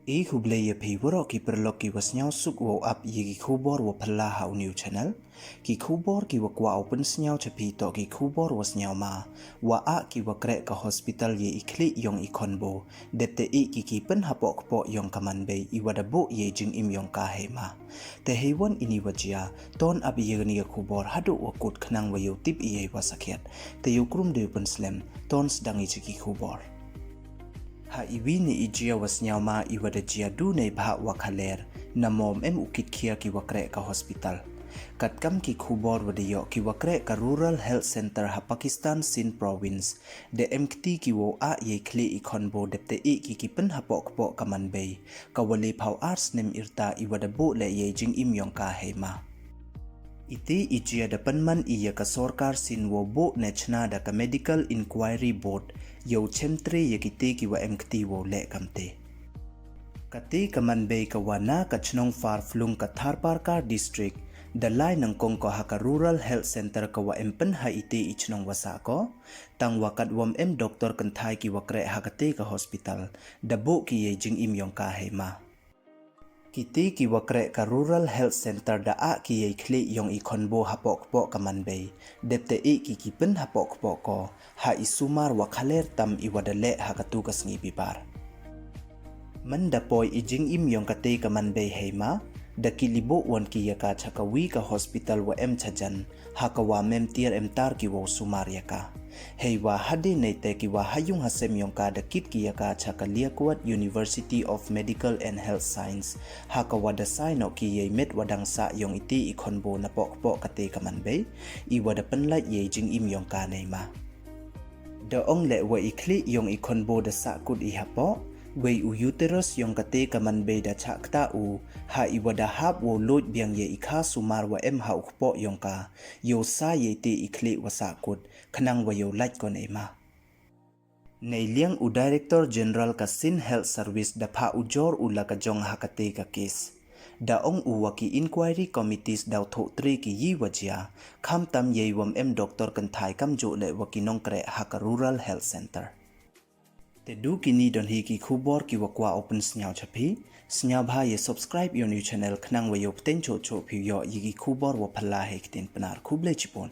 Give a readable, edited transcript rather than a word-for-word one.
Khlieh phi woro ki perlok ki wasnyau suk wo up ye ki khubor wo phalla hau new channel ki khubor ki wa kwa open snyau chapi to ki khubor wasnyau ma wa a ki wa kreh ka hospital ye i Khlieh Yong i khonboo depte i ki pen hapoh kpoh Yong kaman bei i wada bo ye jing im Yong ka he ma te heiwan ini wajia ton ab ye ni khubor hadu wa kut khnang wa yo tip i ye wa sakhet te yo krum de pen slem ton sedang i ki khubor ha iwi ni ijia wasnyau ma iwada jia du nei bha wa Khlieh na mom ukit khia ki wa kreh ka hospital kat kam ki khubor wadiyo ki wa kreh ka rural health center ha Pakistan Sindh province de kti ki wo a ye Khlieh i khonboo depte i ki pen hapoh kpoh kaman bei ka wali phau arts nem irta iwada bo le ye jing im Yong ka he ma iti ijia dapan man iya ka sorkar sin wo bo nechna da ka medical inquiry board yo chemtre ye kiti ki wa kti wo le kamte kati kaman bei ka wana ka chnong far flung ka tharparkar district da lai nang kong ko ha ka rural health center ka wa pen ha iti ichnong wasa ko tang wakat wam doktor kan thai ki wa kreh ha kate ka hospital da bo ki ye jing im Yong ka he ma kiti ki wa kreh ka rural health center da a ki ye Khlieh Yong i khonboo hapoh kpoh kaman bei depte i ki pen hapoh kpoh ko ha isumar wa Khlieh tam i wada le ha katu ka sngi bibar man da poi i jing im Yong kate kaman bei he ma da kilibo wan ki ya ka chakawi ka hospital wa chajan ha ka wa tier tar ki wo sumar ya ka hei wa hade nei te ki wa hayung hasem Yong ka da kit ki ya ka chakalia kuat University of Medical and Health Science ha ka wa da sai no ki ye met wadang sa Yong iti i khonboo na pok kate kaman bei i wada penlait ye jing im Yong ka nei ma da ong le wa i Khlieh Yong i khonboo da sa kut i hapoh wei u uterus Yong kate kaman bei da chak ta u ha i wada hap wo lot biang ye ikha sumar wa ha ukpoh Yong ka yo sa ye te i Khlieh wa sa kut khnang wa yo lait kon ema nei liang u director general ka Sindh health service da pha u jor u la ka jong ha kate ka case da ong u wa ki inquiry committees da tho tre ki yi wajia kham tam ye wam doctor kan thai kam jo le wa ki nong kreh ha ka rural health center te du kini don hi ki khubor ki wa kwa open snyau chapi snyau bha ye subscribe your new channel khnang wa yo pten cho phi yo yi ki khubor wa phalla he kten panar khuble chipon